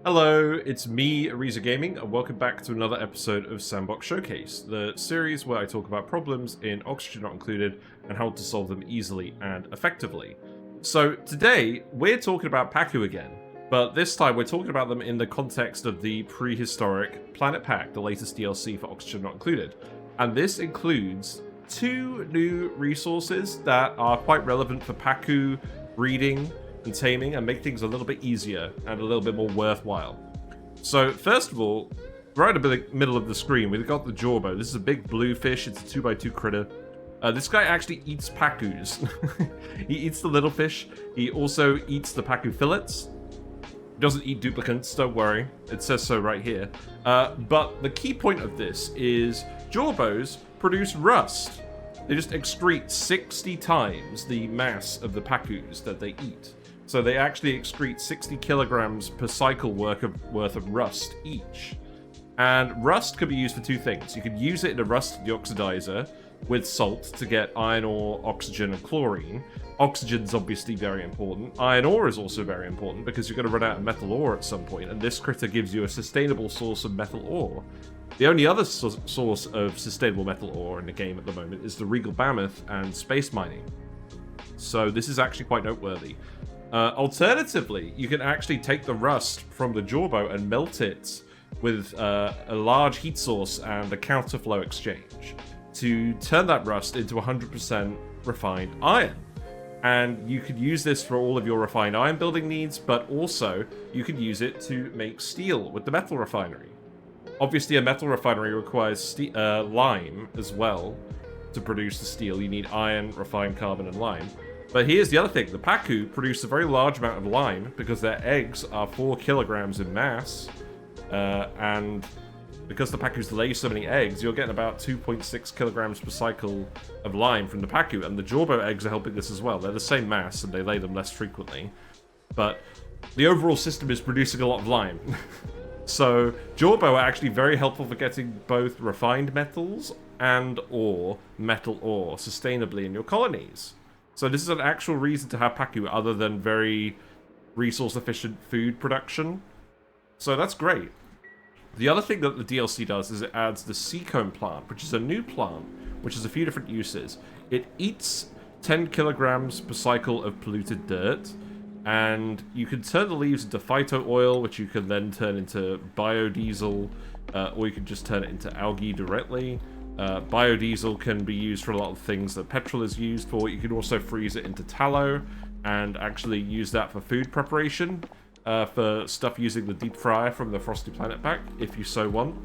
Hello, it's me, Ariza Gaming, and welcome back to another episode of Sandbox Showcase, the series where I talk about problems in Oxygen Not Included and how to solve them easily and effectively. So today, we're talking about Pacu again, but this time we're talking about them in the context of the prehistoric Planet Pack, the latest DLC for Oxygen Not Included. And this includes two new resources that are quite relevant for Pacu breeding and taming and make things a little bit easier and a little bit more worthwhile. So first of all, right in the middle of the screen, we've got the Jawbo. This is a big blue fish. It's a 2x2 critter. This guy actually eats Pacus. He eats the little fish. He also eats the Pacu fillets. He doesn't eat duplicates, don't worry. It says so right here. But the key point of this is Jawbos produce rust. They just excrete 60 times the mass of the Pacus that they eat. So they actually excrete 60 kilograms per cycle worth of rust each. And rust could be used for two things. You could use it in a rust deoxidizer with salt to get iron ore, oxygen, and chlorine. Oxygen's obviously very important. Iron ore is also very important because you're going to run out of metal ore at some point, and this critter gives you a sustainable source of metal ore. The only other source of sustainable metal ore in the game at the moment is the Regal Mammoth and space mining. So this is actually quite noteworthy. Alternatively, you can actually take the rust from the Jawbo and melt it with a large heat source and a counterflow exchange to turn that rust into 100% refined iron. And you could use this for all of your refined iron building needs, but also you could use it to make steel with the metal refinery. Obviously, a metal refinery requires lime as well to produce the steel. You need iron, refined carbon, and lime. But here's the other thing. The Pacu produce a very large amount of lime because their eggs are 4 kilograms in mass. And because the Pacus lay so many eggs, you're getting about 2.6 kilograms per cycle of lime from the Pacu. And the Jawbo eggs are helping this as well. They're the same mass and they lay them less frequently. But the overall system is producing a lot of lime. So Jawbo are actually very helpful for getting both refined metals and metal ore sustainably in your colonies. So this is an actual reason to have Pacu other than very resource-efficient food production. So that's great. The other thing that the DLC does is it adds the Seakomb plant, which is a new plant, which has a few different uses. It eats 10 kilograms per cycle of polluted dirt, and you can turn the leaves into phyto oil, which you can then turn into biodiesel, or you can just turn it into algae directly. Biodiesel can be used for a lot of things that petrol is used for. You can also freeze it into tallow and actually use that for food preparation, for stuff using the deep fryer from the Frosty Planet pack, if you so want.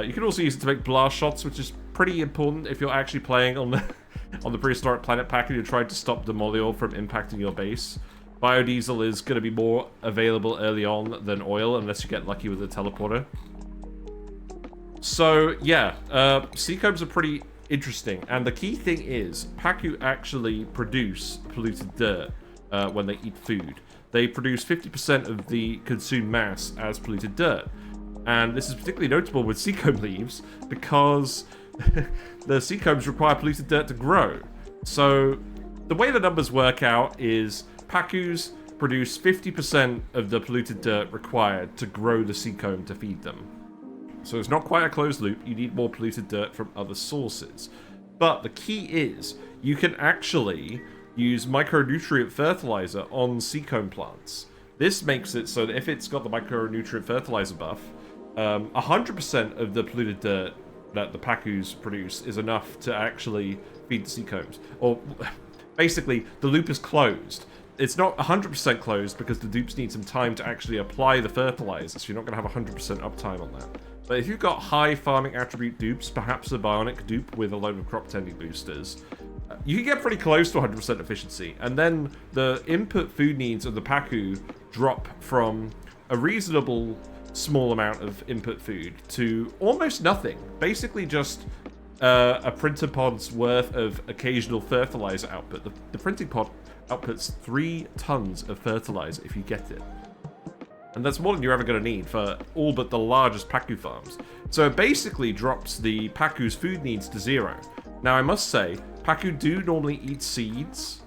You can also use it to make blast shots, which is pretty important if you're actually playing on the prehistoric Planet pack and you're trying to stop Demolior from impacting your base. Biodiesel is going to be more available early on than oil, unless you get lucky with the teleporter. So, yeah, Seakombs are pretty interesting, and the key thing is, Pacu actually produce polluted dirt when they eat food. They produce 50% of the consumed mass as polluted dirt, and this is particularly notable with Seakomb leaves, because the Seakombs require polluted dirt to grow. So, the way the numbers work out is, Pacus produce 50% of the polluted dirt required to grow the Seakomb to feed them. So it's not quite a closed loop, you need more polluted dirt from other sources. But the key is, you can actually use micronutrient fertilizer on Seakomb plants. This makes it so that if it's got the micronutrient fertilizer buff, 100% of the polluted dirt that the Pacus produce is enough to actually feed the Seakombs. Or, basically, the loop is closed. It's not 100% closed because the dupes need some time to actually apply the fertilizer, so you're not going to have 100% uptime on that. But if you've got high farming attribute dupes, perhaps a bionic dupe with a load of crop tending boosters, you can get pretty close to 100% efficiency. And then the input food needs of the Pacu drop from a reasonable small amount of input food to almost nothing. Basically just a printer pod's worth of occasional fertilizer output. The printing pod outputs 3 tons of fertilizer if you get it. And that's more than you're ever going to need for all but the largest Pacu farms. So it basically drops the Pacu's food needs to 0. Now I must say, Pacu do normally eat seeds,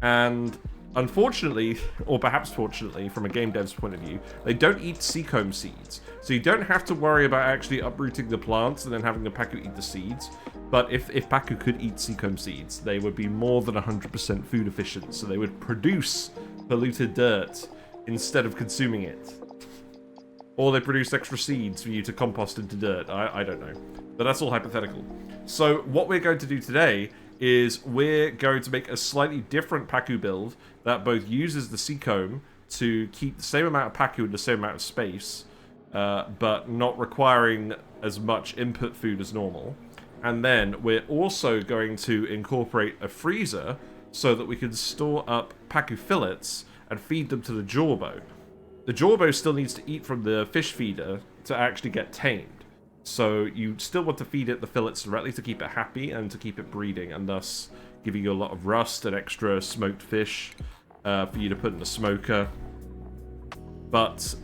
and Unfortunately, or perhaps fortunately, from a game dev's point of view, they don't eat Seakomb seeds. So you don't have to worry about actually uprooting the plants and then having the Pacu eat the seeds. But if Pacu could eat Seakomb seeds, they would be more than 100% food efficient. So they would produce polluted dirt instead of consuming it. Or they produce extra seeds for you to compost into dirt. I don't know. But that's all hypothetical. So what we're going to do today is we're going to make a slightly different Pacu build that both uses the Seakomb to keep the same amount of Pacu in the same amount of space, but not requiring as much input food as normal. And then we're also going to incorporate a freezer so that we can store up Pacu fillets and feed them to the Jawbo. The Jawbo still needs to eat from the fish feeder to actually get tamed. So you still want to feed it the fillets directly to keep it happy and to keep it breeding, and thus giving you a lot of rust and extra smoked fish for you to put in the smoker. But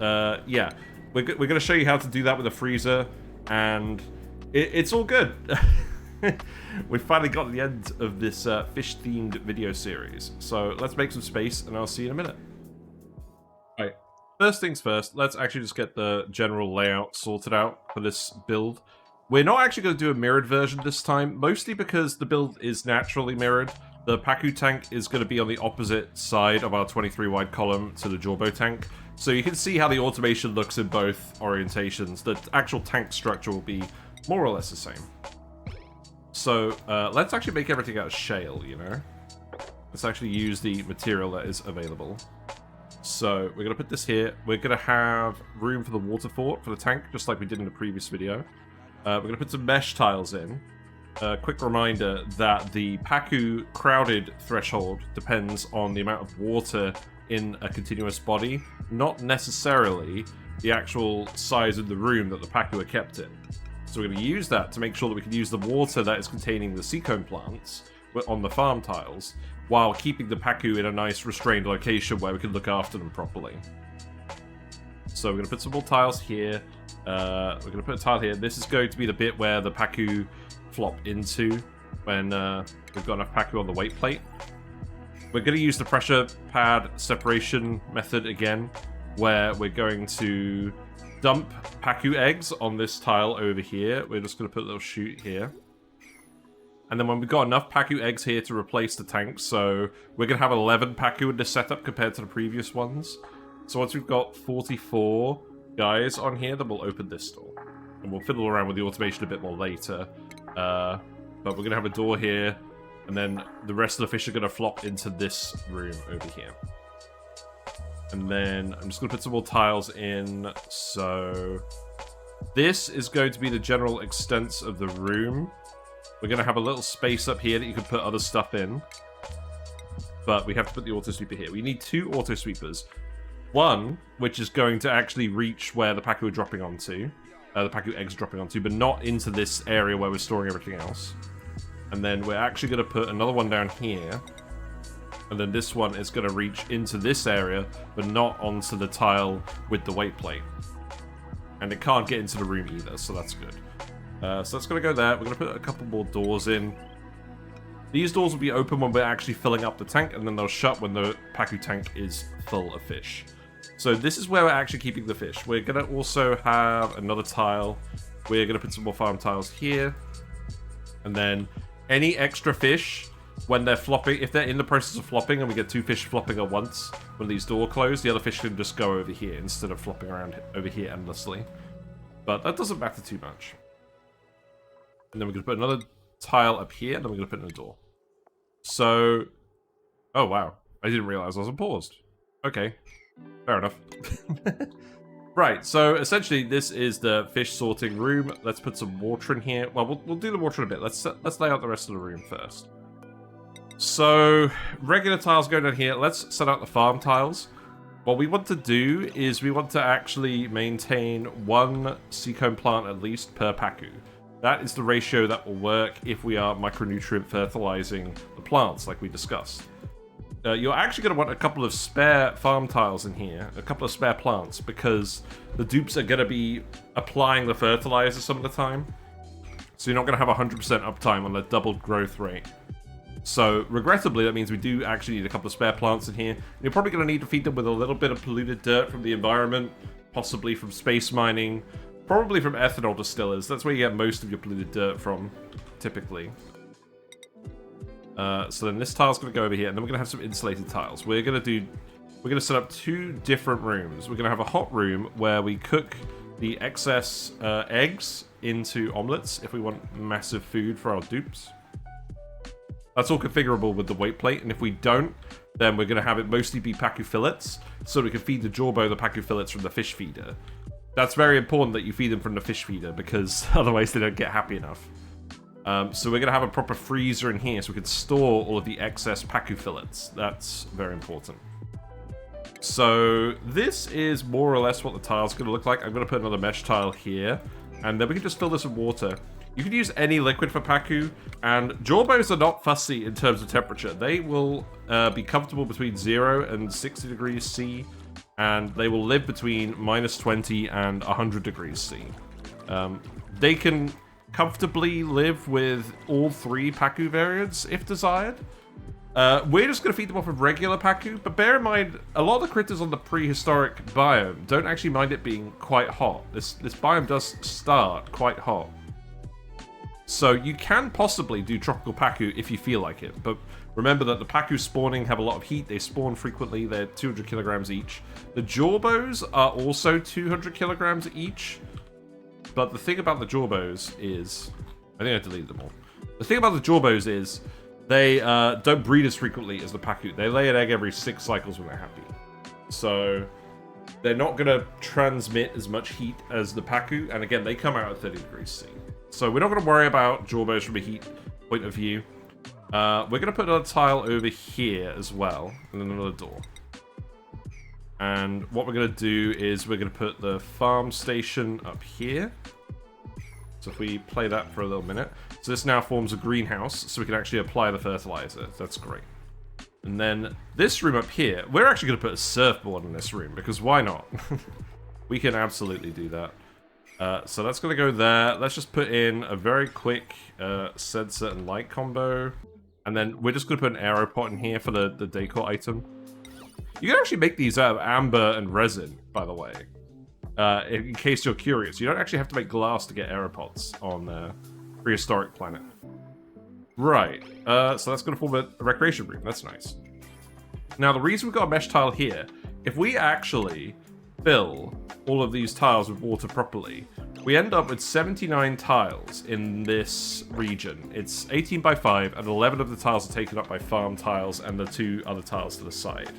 yeah, we're going to show you how to do that with a freezer, and it's all good. We've finally got to the end of this fish-themed video series. So let's make some space, and I'll see you in a minute. All right. First things first, let's actually just get the general layout sorted out for this build. We're not actually going to do a mirrored version this time, mostly because the build is naturally mirrored. The Pacu tank is going to be on the opposite side of our 23 wide column to the Jawbo tank. So you can see how the automation looks in both orientations. The actual tank structure will be more or less the same. So let's actually make everything out of shale, you know? Let's actually use the material that is available. So we're going to put this here. We're going to have room for the water fort for the tank, just like we did in the previous video. We're going to put some mesh tiles in. Quick reminder that the Pacu crowded threshold depends on the amount of water in a continuous body, not necessarily the actual size of the room that the Pacu are kept in. So we're going to use that to make sure that we can use the water that is containing the Seakomb plants on the farm tiles, while keeping the Pacu in a nice restrained location where we can look after them properly. So we're going to put some more tiles here. We're going to put a tile here. This is going to be the bit where the Pacu flop into when we've got enough Pacu on the weight plate. We're going to use the pressure pad separation method again, where we're going to dump Pacu eggs on this tile over here. We're just going to put a little chute here. And then when we've got enough Pacu eggs here to replace the tank, so we're going to have 11 Pacu in this setup compared to the previous ones. So once we've got 44 guys on here, then we'll open this door. And we'll fiddle around with the automation a bit more later. But we're going to have a door here, and then the rest of the fish are going to flop into this room over here. And then I'm just going to put some more tiles in. So this is going to be the general extent of the room. We're going to have a little space up here that you can put other stuff in. But we have to put the auto sweeper here. We need 2 auto sweepers. One, which is going to actually reach where the Pacu are dropping onto. The Pacu eggs dropping onto, but not into this area where we're storing everything else. And then we're actually going to put another one down here. And then this one is going to reach into this area, but not onto the tile with the weight plate. And it can't get into the room either, so that's good. So that's going to go there. We're going to put a couple more doors in. These doors will be open when we're actually filling up the tank, and then they'll shut when the Pacu tank is full of fish. So this is where we're actually keeping the fish. We're going to also have another tile. We're going to put some more farm tiles here. And then any extra fish, when they're flopping, if they're in the process of flopping and we get 2 fish flopping at once, when these doors close, the other fish can just go over here instead of flopping around over here endlessly. But that doesn't matter too much. And then we're going to put another tile up here, and then we're going to put in a door. So, oh wow, I didn't realize I was on paused. Okay, fair enough. Right, so essentially this is the fish sorting room. Let's put some water in here. Well, we'll do the water in a bit. Let's lay out the rest of the room first. So, regular tiles go down here. Let's set out the farm tiles. What we want to do is we want to actually maintain 1 Seakomb plant at least per Pacu. That is the ratio that will work if we are micronutrient fertilizing the plants, like we discussed. You're actually going to want a couple of spare farm tiles in here, a couple of spare plants, because the dupes are going to be applying the fertilizer some of the time. So you're not going to have 100% uptime on the doubled growth rate. So, regrettably, that means we do actually need a couple of spare plants in here. You're probably going to need to feed them with a little bit of polluted dirt from the environment, possibly from space mining, probably from ethanol distillers. That's where you get most of your polluted dirt from, typically. So then this tile's going to go over here, and then we're going to have some insulated tiles. We're going to set up 2 different rooms. We're going to have a hot room where we cook the excess eggs into omelets if we want massive food for our dupes. That's all configurable with the weight plate, and if we don't, then we're going to have it mostly be Pacu fillets, so we can feed the Jawbo the Pacu fillets from the fish feeder. That's very important that you feed them from the fish feeder, because otherwise they don't get happy enough. So we're going to have a proper freezer in here so we can store all of the excess Pacu fillets. That's very important. So this is more or less what the tile's going to look like. I'm going to put another mesh tile here, and then we can just fill this with water. You can use any liquid for Pacu, and Jawbos are not fussy in terms of temperature. They will be comfortable between 0 and 60 degrees C, and they will live between -20 and 100 degrees C. They can comfortably live with all 3 Pacu variants if desired. We're just going to feed them off of regular Pacu, but bear in mind, a lot of the critters on the prehistoric biome don't actually mind it being quite hot. This biome does start quite hot. So you can possibly do tropical Pacu if you feel like it, but remember that the Pacu spawning have a lot of heat, they spawn frequently, they're 200 kilograms each. The Jawbos are also 200 kilograms each, but the thing about the Jawbos is... I think I deleted them all. The thing about the Jawbos is they don't breed as frequently as the Pacu. They lay an egg every 6 cycles when they're happy. So they're not going to transmit as much heat as the Pacu, and again, they come out at 30 degrees C. So we're not going to worry about Jawbos from a heat point of view. We're going to put another tile over here as well, and then another door. And what we're going to do is we're going to put the farm station up here. So if we play that for a little minute. So this now forms a greenhouse, so we can actually apply the fertilizer. That's great. And then this room up here, we're actually going to put a surfboard in this room, because why not? We can absolutely do that. So that's going to go there. Let's just put in a very quick sensor and light combo. And then we're just going to put an arrow pot in here for the decor item. You can actually make these out of amber and resin, by the way. In case you're curious. You don't actually have to make glass to get arrow pots on Prehistoric Planet. Right. So that's going to form a recreation room. That's nice. Now, the reason we've got a mesh tile here, if we actually fill all of these tiles with water properly, we end up with 79 tiles in this region. It's 18 by 5, and 11 of the tiles are taken up by farm tiles and the 2 other tiles to the side.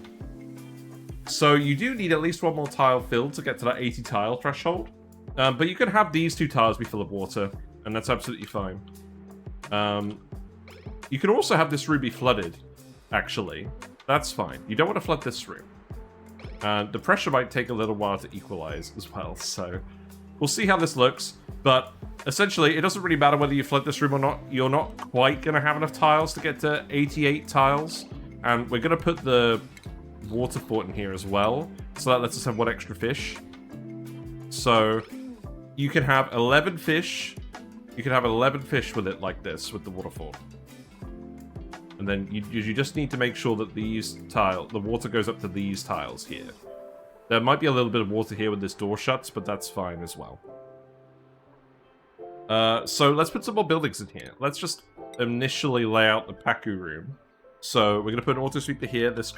So you do need at least 1 more tile filled to get to that 80 tile threshold. But you can have these 2 tiles be full of water, and that's absolutely fine. You can also have this room be flooded, actually. That's fine. You don't want to flood this room. The pressure might take a little while to equalize as well, so we'll see how this looks. But essentially, it doesn't really matter whether you flood this room or not. You're not quite going to have enough tiles to get to 88 tiles. And we're going to put the water fort in here as well, so that lets us have 1 extra fish. So you can have 11 fish. You can have 11 fish with it like this, with the water fort. And then you just need to make sure that the water goes up to these tiles here. There might be a little bit of water here when this door shuts, but that's fine as well. So let's put some more buildings in here. Let's just initially lay out the Pacu room. So we're going to put an auto sweeper here. This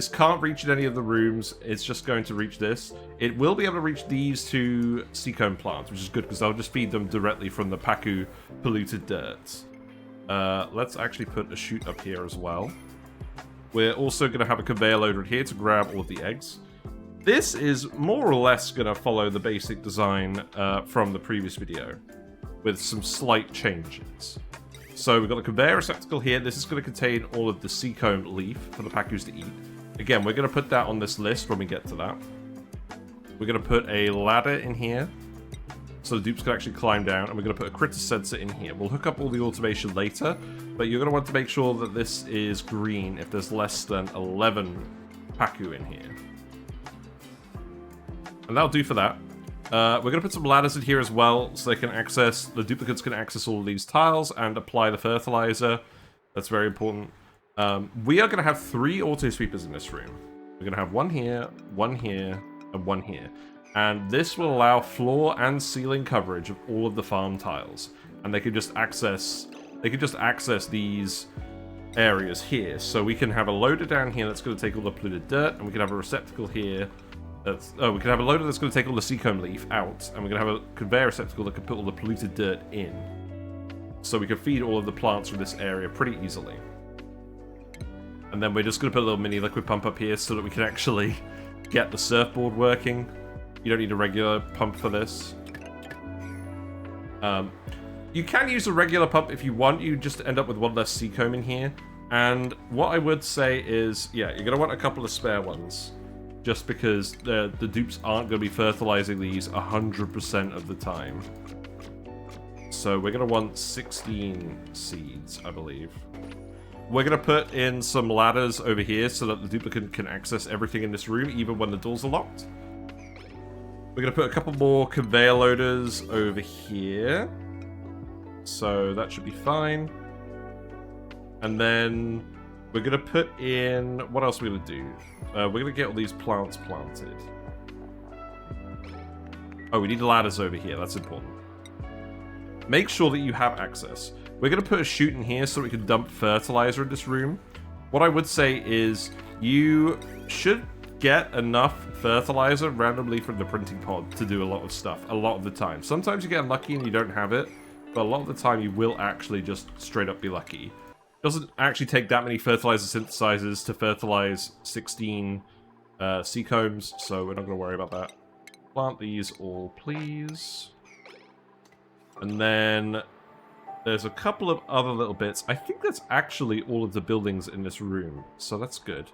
can't reach in any of the rooms. It's just going to reach this. It will be able to reach these 2 Seakomb plants, which is good because I'll just feed them directly from the Pacu polluted dirt. Let's actually put a chute up here as well. We're also going to have a conveyor loader here to grab all of the eggs. This is more or less going to follow the basic design from the previous video, with some slight changes. So we've got a conveyor receptacle here. This is going to contain all of the Seakomb leaf for the Pacus to eat. Again, we're going to put that on this list when we get to that. We're going to put a ladder in here, so the dupes can actually climb down, and we're going to put a critter sensor in here. We'll hook up all the automation later, but you're going to want to make sure that this is green if there's less than 11 Pacu in here. And that'll do for that. We're going to put some ladders in here as well, so the duplicates can access all of these tiles and apply the fertilizer. That's very important. We are going to have 3 auto sweepers in this room. We're going to have one here, and one here. And this will allow floor and ceiling coverage of all of the farm tiles. And they can just access these areas here. So we can have a loader down here that's going to take all the polluted dirt, and we can have a receptacle here we can have a loader that's going to take all the Seakomb leaf out, and we're going to have a conveyor receptacle that can put all the polluted dirt in. So we can feed all of the plants from this area pretty easily. And then we're just going to put a little mini liquid pump up here so that we can actually get the surfboard working. You don't need a regular pump for this. You can use a regular pump if you want. You just end up with one less Seakomb in here. And what I would say is, yeah, you're going to want a couple of spare ones. Just because the dupes aren't going to be fertilizing these 100% of the time. So we're going to want 16 seeds, I believe. We're going to put in some ladders over here so that the duplicant can access everything in this room, even when the doors are locked. We're going to put a couple more conveyor loaders over here. So that should be fine. And then we're going to put in... What else are we going to do? We're going to get all these plants planted. Oh, we need ladders over here. That's important. Make sure that you have access. We're going to put a chute in here so we can dump fertilizer in this room. What I would say is you should get enough fertilizer randomly from the printing pod to do a lot of stuff a lot of the time. Sometimes you get unlucky and you don't have it, but a lot of the time you will actually just straight up be lucky. Doesn't actually take that many fertilizer synthesizers to fertilize 16 Seakombs, so we're not going to worry about that. Plant these all, please. And then there's a couple of other little bits. I think that's actually all of the buildings in this room, so that's good.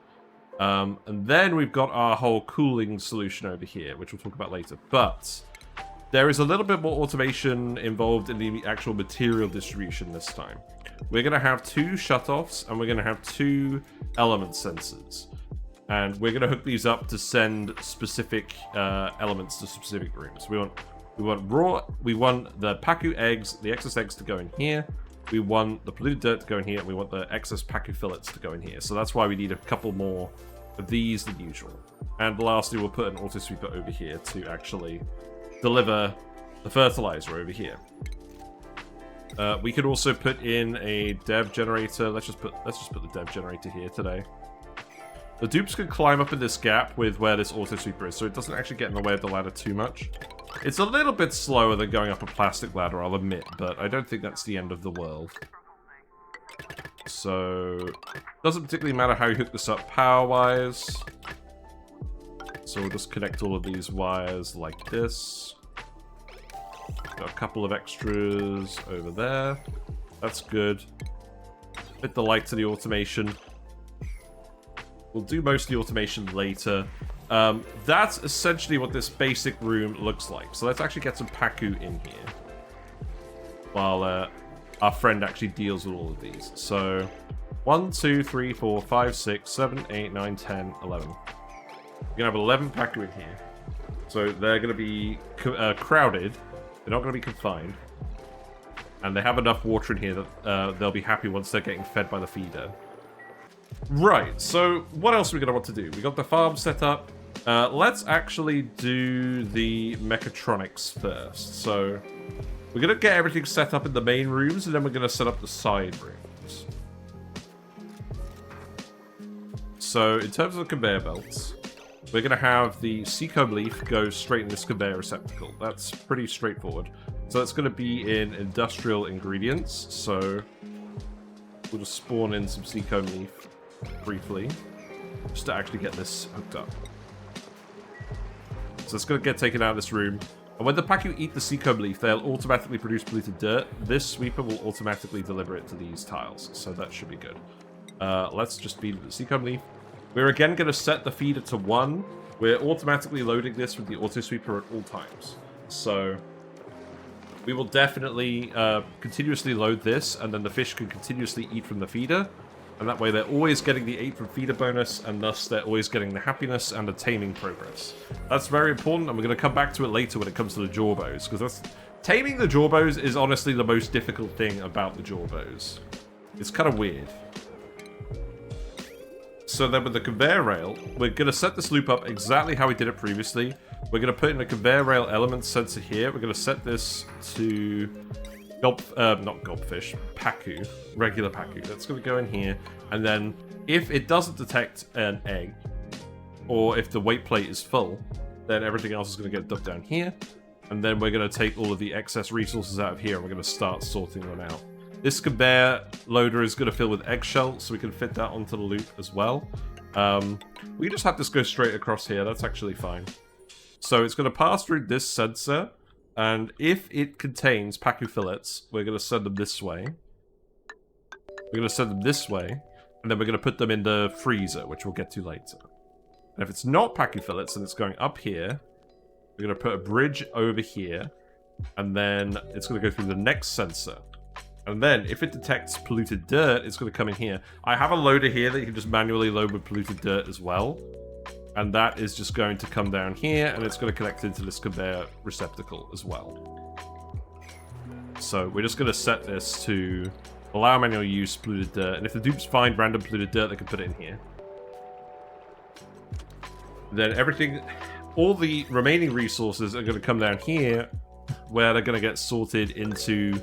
And then we've got our whole cooling solution over here, which we'll talk about later. But there is a little bit more automation involved in the actual material distribution this time. We're going to have 2 shutoffs, and we're going to have 2 element sensors. And we're going to hook these up to send specific elements to specific rooms. We want the Pacu eggs, the excess eggs to go in here. We want the polluted dirt to go in here, and we want the excess Pacu fillets to go in here. So that's why we need a couple more of these than usual. And lastly, we'll put an auto sweeper over here to actually deliver the fertilizer over here. We could also put in a dev generator. Let's just put the dev generator here today. The dupes can climb up in this gap with where this auto sweeper is, so it doesn't actually get in the way of the ladder too much. It's a little bit slower than going up a plastic ladder, I'll admit, but I don't think that's the end of the world. So, doesn't particularly matter how you hook this up power-wise. So we'll just connect all of these wires like this. Got a couple of extras over there. That's good. Fit the light to the automation. We'll do most of the automation later. That's essentially what this basic room looks like. So let's actually get some Pacu in here. While our friend actually deals with all of these. So 1, 2, 3, 4, 5, 6, 7, 8, 9, 10, 11. We're going to have 11 Pacu in here. So they're going to be crowded. They're not going to be confined. And they have enough water in here that they'll be happy once they're getting fed by the feeder. Right, so what else are we going to want to do? We got the farm set up. Let's actually do the Mechatronics first. So we're going to get everything set up in the main rooms, and then we're going to set up the side rooms. So in terms of the conveyor belts, we're going to have the Seakomb leaf go straight in this conveyor receptacle. That's pretty straightforward. So it's going to be in industrial ingredients. So we'll just spawn in some Seakomb leaf briefly, just to actually get this hooked up. So it's going to get taken out of this room. And when the Pacu eat the Seakomb leaf, they'll automatically produce polluted dirt. This sweeper will automatically deliver it to these tiles. So that should be good. Let's just feed the Seakomb leaf. We're again going to set the feeder to 1. We're automatically loading this with the auto sweeper at all times. So we will definitely continuously load this, and then the fish can continuously eat from the feeder. And that way they're always getting the 8 from feeder bonus, and thus they're always getting the happiness and the taming progress. That's very important, and we're going to come back to it later when it comes to the Jawbos, because taming the Jawbos is honestly the most difficult thing about the Jawbos. It's kind of weird. So then with the conveyor rail, we're going to set this loop up exactly how we did it previously. We're going to put in a conveyor rail element sensor here. We're going to set this to not gobfish, Pacu, regular Pacu. That's going to go in here. And then if it doesn't detect an egg, or if the weight plate is full, then everything else is going to get dumped down here. And then we're going to take all of the excess resources out of here and we're going to start sorting them out. This conveyor loader is going to fill with eggshell, so we can fit that onto the loop as well. We just have this go straight across here. That's actually fine. So it's going to pass through this sensor, and if it contains Pacu fillets, we're going to send them this way. We're going to send them this way, and then we're going to put them in the freezer, which we'll get to later. And if it's not Pacu fillets, and it's going up here, we're going to put a bridge over here, and then it's going to go through the next sensor. And then, if it detects polluted dirt, it's going to come in here. I have a loader here that you can just manually load with polluted dirt as well. And that is just going to come down here, and it's going to connect into this conveyor receptacle as well. So, we're just going to set this to allow manual use polluted dirt. And if the dupes find random polluted dirt, they can put it in here. Then everything, all the remaining resources are going to come down here, where they're going to get sorted into...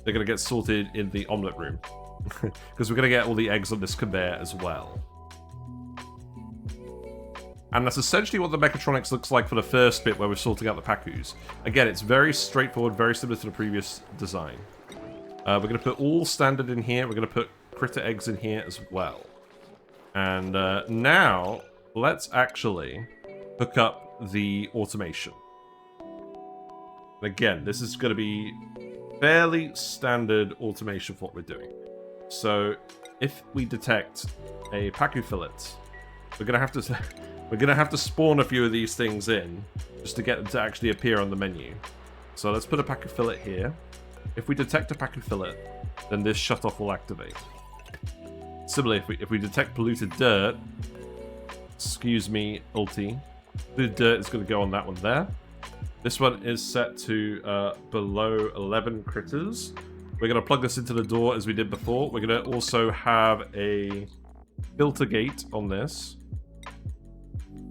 They're going to get sorted in the Omelette Room. Because we're going to get all the eggs on this conveyor as well. And that's essentially what the Mechatronics looks like for the first bit where we're sorting out the Pacus. Again, it's very straightforward, very similar to the previous design. We're going to put all standard in here. We're going to put critter eggs in here as well. And now, let's actually hook up the automation. And again, this is going to be fairly standard automation for what we're doing. So, if we detect a Pacu fillet, we're gonna have to spawn a few of these things in just to get them to actually appear on the menu. So let's put a Pacu fillet here. If we detect a Pacu fillet, then this shutoff will activate. Similarly, if we detect polluted dirt, excuse me, ulti, polluted dirt is going to go on that one there. This one is set to below 11 critters. We're going to plug this into the door as we did before. We're going to also have a filter gate on this.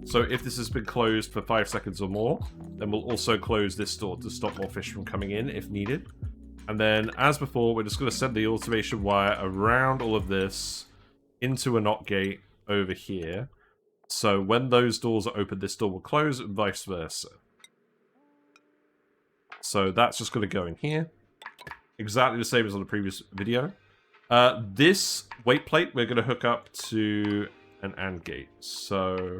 So if this has been closed for 5 seconds or more, then we'll also close this door to stop more fish from coming in if needed. And then, as before, we're just going to send the automation wire around all of this into a NOT gate over here. So when those doors are open, this door will close and vice versa. So that's just going to go in here. Exactly the same as on the previous video. This weight plate we're going to hook up to an AND gate. So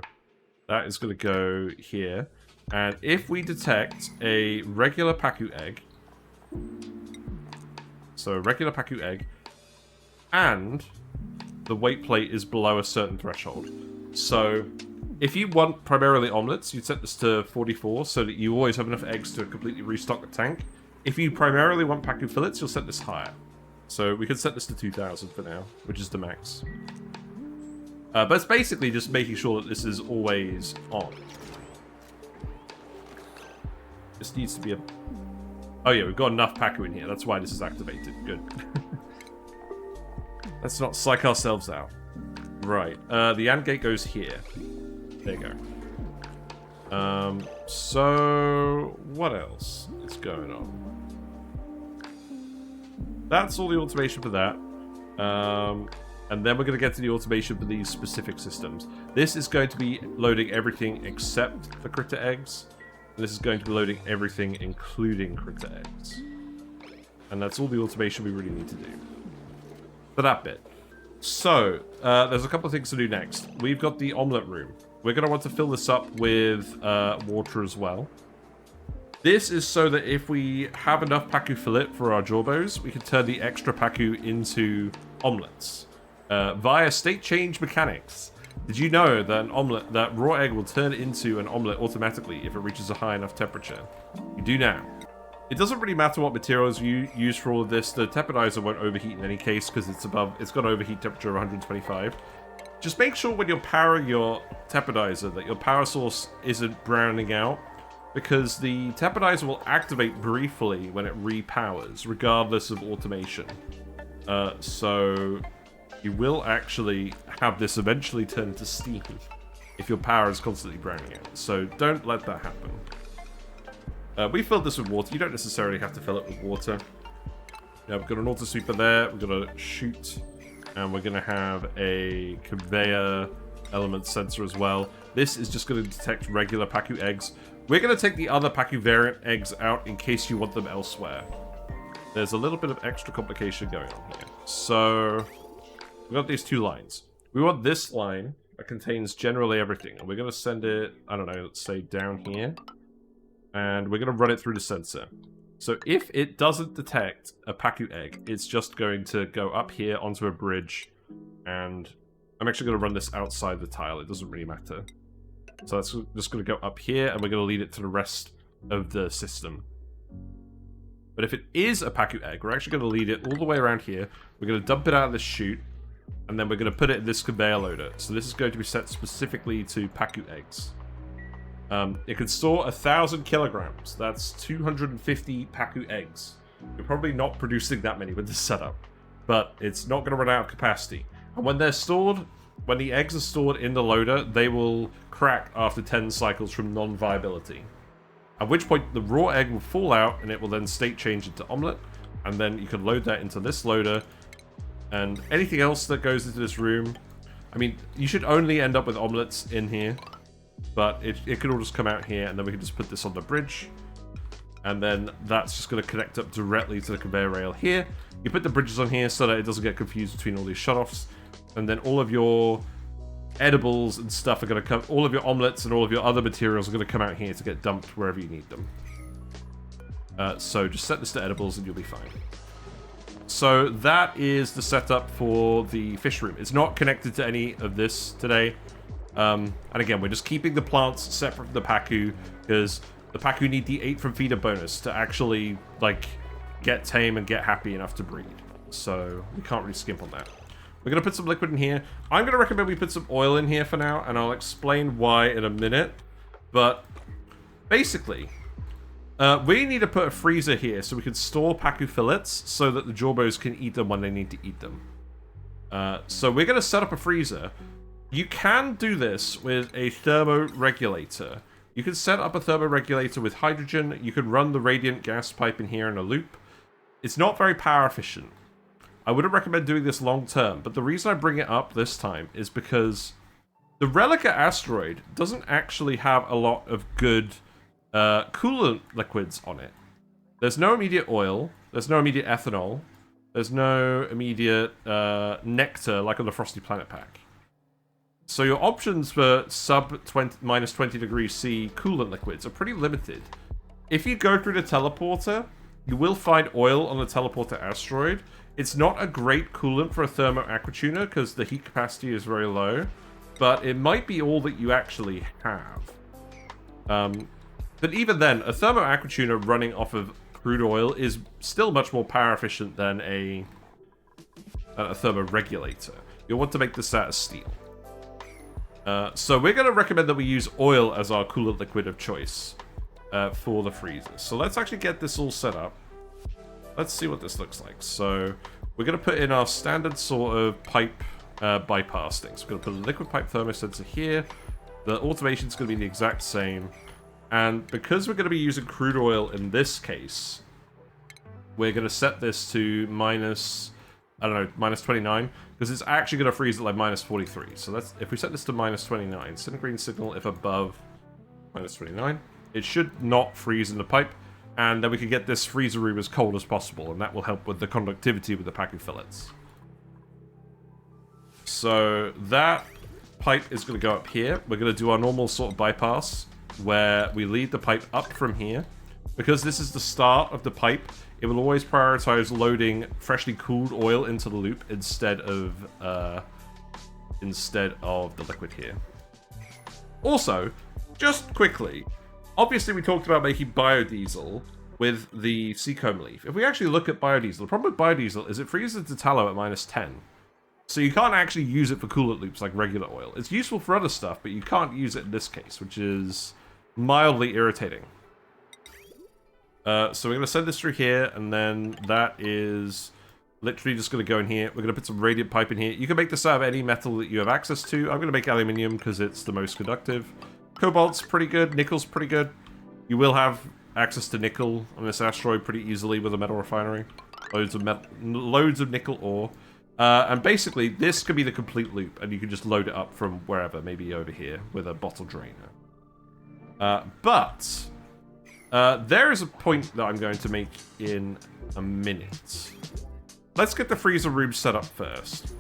that is going to go here. And if we detect a regular Pacu egg, so a regular Pacu egg, and the weight plate is below a certain threshold. So if you want primarily omelettes, you'd set this to 44 so that you always have enough eggs to completely restock the tank. If you primarily want Pacu fillets, you'll set this higher. So we could set this to 2,000 for now, which is the max. But it's basically just making sure that this is always on. This needs to be a... Oh yeah, we've got enough Pacu in here. That's why this is activated. Good. Let's not psych ourselves out. Right. The AND gate goes here. There you go. So... what else is going on? That's all the automation for that. And then we're going to get to the automation for these specific systems. This is going to be loading everything except the critter eggs. And this is going to be loading everything including critter eggs. And that's all the automation we really need to do for that bit. So, there's a couple of things to do next. We've got the Omelette Room. We're going to want to fill this up with water as well. This is so that if we have enough Pacu fillet for our Jawbos, we can turn the extra Pacu into omelettes. Via state change mechanics. Did you know that an omelette, that raw egg will turn into an omelette automatically if it reaches a high enough temperature? You do now. It doesn't really matter what materials you use for all of this. The tepanizer won't overheat in any case because it's got an overheat temperature of 125. Just make sure when you're powering your tepanizer that your power source isn't browning out, because the tepanizer will activate briefly when it repowers, regardless of automation. So you will actually have this eventually turn to steam if your power is constantly browning out. So don't let that happen. We filled this with water. You don't necessarily have to fill it with water. Yeah, we've got an auto sweeper there. We've got a chute, and we're going to have a conveyor element sensor as well. This is just going to detect regular Pacu eggs. We're going to take the other Pacu variant eggs out in case you want them elsewhere. There's a little bit of extra complication going on here. So we've got these two lines. We want this line that contains generally everything, and we're going to send it, I don't know, let's say down here. And we're going to run it through the sensor. So if it doesn't detect a Pacu egg, it's just going to go up here onto a bridge. And I'm actually going to run this outside the tile. It doesn't really matter. So that's just going to go up here, and we're going to lead it to the rest of the system. But if it is a Pacu egg, we're actually going to lead it all the way around here. We're going to dump it out of this chute, and then we're going to put it in this conveyor loader. So this is going to be set specifically to Pacu eggs. It can store 1,000 kilograms. That's 250 Pacu eggs. You're probably not producing that many with this setup, but it's not going to run out of capacity. And when they're stored, when the eggs are stored in the loader, they will crack after 10 cycles from non-viability. At which point the raw egg will fall out, and it will then state change into omelette, and then you can load that into this loader, and anything else that goes into this room. I mean, you should only end up with omelettes in here. But it could all just come out here, and then we can just put this on the bridge. And then that's just going to connect up directly to the conveyor rail here. You put the bridges on here so that it doesn't get confused between all these shutoffs. And then all of your edibles and stuff are going to come, all of your omelettes and all of your other materials are going to come out here to get dumped wherever you need them. So just set this to edibles and you'll be fine. So that is the setup for the fish room. It's not connected to any of this today. And again, we're just keeping the plants separate from the Pacu, because the Pacu need the 8 from feeder bonus to actually, like, get tame and get happy enough to breed. So we can't really skimp on that. We're going to put some liquid in here. I'm going to recommend we put some oil in here for now, and I'll explain why in a minute. But basically, we need to put a freezer here so we can store Pacu fillets so that the Jawbos can eat them when they need to eat them. So we're going to set up a freezer. You can do this with a thermoregulator. You can set up a thermoregulator with hydrogen. You can run the radiant gas pipe in here in a loop. It's not very power efficient. I wouldn't recommend doing this long term, but the reason I bring it up this time is because the Relica asteroid doesn't actually have a lot of good coolant liquids on it. There's no immediate oil. There's no immediate ethanol. There's no immediate nectar like on the Frosty Planet pack. So your options for minus 20 degrees C coolant liquids are pretty limited. If you go through the teleporter, you will find oil on the teleporter asteroid. It's not a great coolant for a thermo aquatuner because the heat capacity is very low, but it might be all that you actually have. But even then, a thermo aquatuner running off of crude oil is still much more power efficient than a thermoregulator. You'll want to make this out of steel. So we're going to recommend that we use oil as our coolant liquid of choice for the freezer. So let's actually get this all set up. Let's see what this looks like. So we're going to put in our standard sort of pipe bypass thing. So we're going to put a liquid pipe thermosensor here. The automation's going to be the exact same. And because we're going to be using crude oil in this case, we're going to set this to minus 29, because it's actually going to freeze at like minus 43. So that's, if we set this to minus 29, send a green signal if above minus 29. It should not freeze in the pipe, and then we can get this freezer room as cold as possible, and that will help with the conductivity with the Pacu fillets. So that pipe is going to go up here. We're going to do our normal sort of bypass, where we lead the pipe up from here. Because this is the start of the pipe, it will always prioritize loading freshly cooled oil into the loop instead of the liquid here. Also, just quickly, obviously we talked about making biodiesel with the Seakomb leaf. If we actually look at biodiesel, the problem with biodiesel is it freezes to tallow at minus 10. So you can't actually use it for coolant loops like regular oil. It's useful for other stuff, but you can't use it in this case, which is mildly irritating. So we're going to send this through here, and then that is Literally just going to go in here. We're going to put some radiant pipe in here. You can make this out of any metal that you have access to. I'm going to make aluminium because it's the most conductive. Cobalt's pretty good. Nickel's pretty good. You will have access to nickel on this asteroid pretty easily with a metal refinery. Loads of nickel ore. And basically, this could be the complete loop, and you can just load it up from wherever, maybe over here, with a bottle drainer. But there is a point that I'm going to make in a minute. Let's get the freezer room set up first.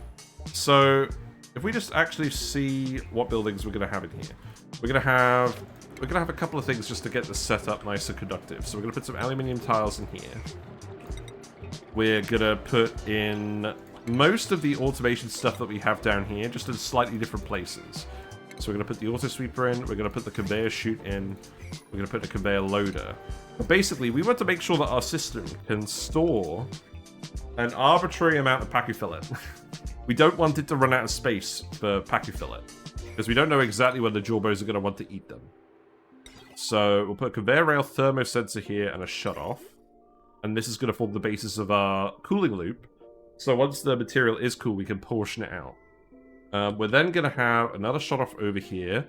So, if we just actually see what buildings we're going to have in here. We're going to have a couple of things just to get this set up nice and conductive. So we're going to put some aluminium tiles in here. We're going to put in most of the automation stuff that we have down here, just in slightly different places. So we're going to put the auto sweeper in, we're going to put the conveyor chute in, we're going to put a conveyor loader. But basically, we want to make sure that our system can store an arbitrary amount of Pacu Fillet. We don't want it to run out of space for Pacu Fillet, because we don't know exactly when the Jawbos are going to want to eat them. So we'll put a conveyor rail thermosensor here and a shutoff. And this is going to form the basis of our cooling loop. So once the material is cool, we can portion it out. We're then going to have another shutoff over here.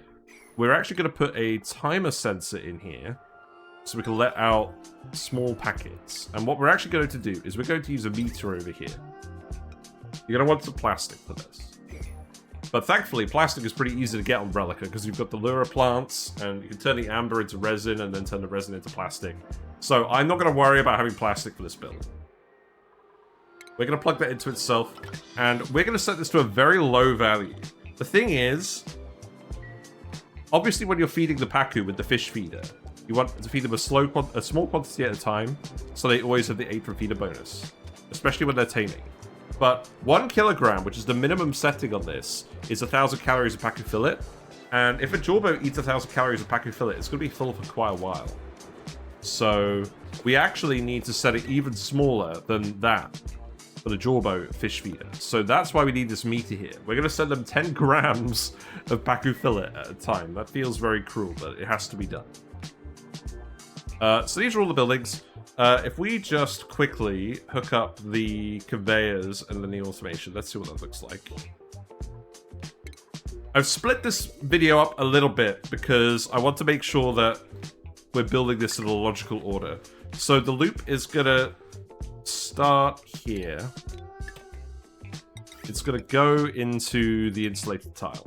We're actually going to put a timer sensor in here, so we can let out small packets. And what we're actually going to do is we're going to use a meter over here. You're going to want some plastic for this. But thankfully, plastic is pretty easy to get on Relica, because you've got the Lura plants, and you can turn the amber into resin, and then turn the resin into plastic. So I'm not going to worry about having plastic for this build. We're going to plug that into itself, and we're going to set this to a very low value. The thing is, obviously when you're feeding the Pacu with the fish feeder, you want to feed them a small quantity at a time, so they always have the 8 from feeder bonus, especially when they're taming. But 1 kilogram, which is the minimum setting on this, is 1,000 calories of Pacu Fillet, and if a Jawbo eats 1,000 calories of Pacu Fillet, it's going to be full for quite a while. So we actually need to set it even smaller than that for the Jawbo fish feeder. So that's why we need this meter here. We're going to send them 10 grams of Pacu Fillet at a time. That feels very cruel, but it has to be done. So these are all the buildings. If we just quickly hook up the conveyors and then the automation, let's see what that looks like. I've split this video up a little bit because I want to make sure that we're building this in a logical order. So the loop is going to start here. It's going to go into the insulated tile.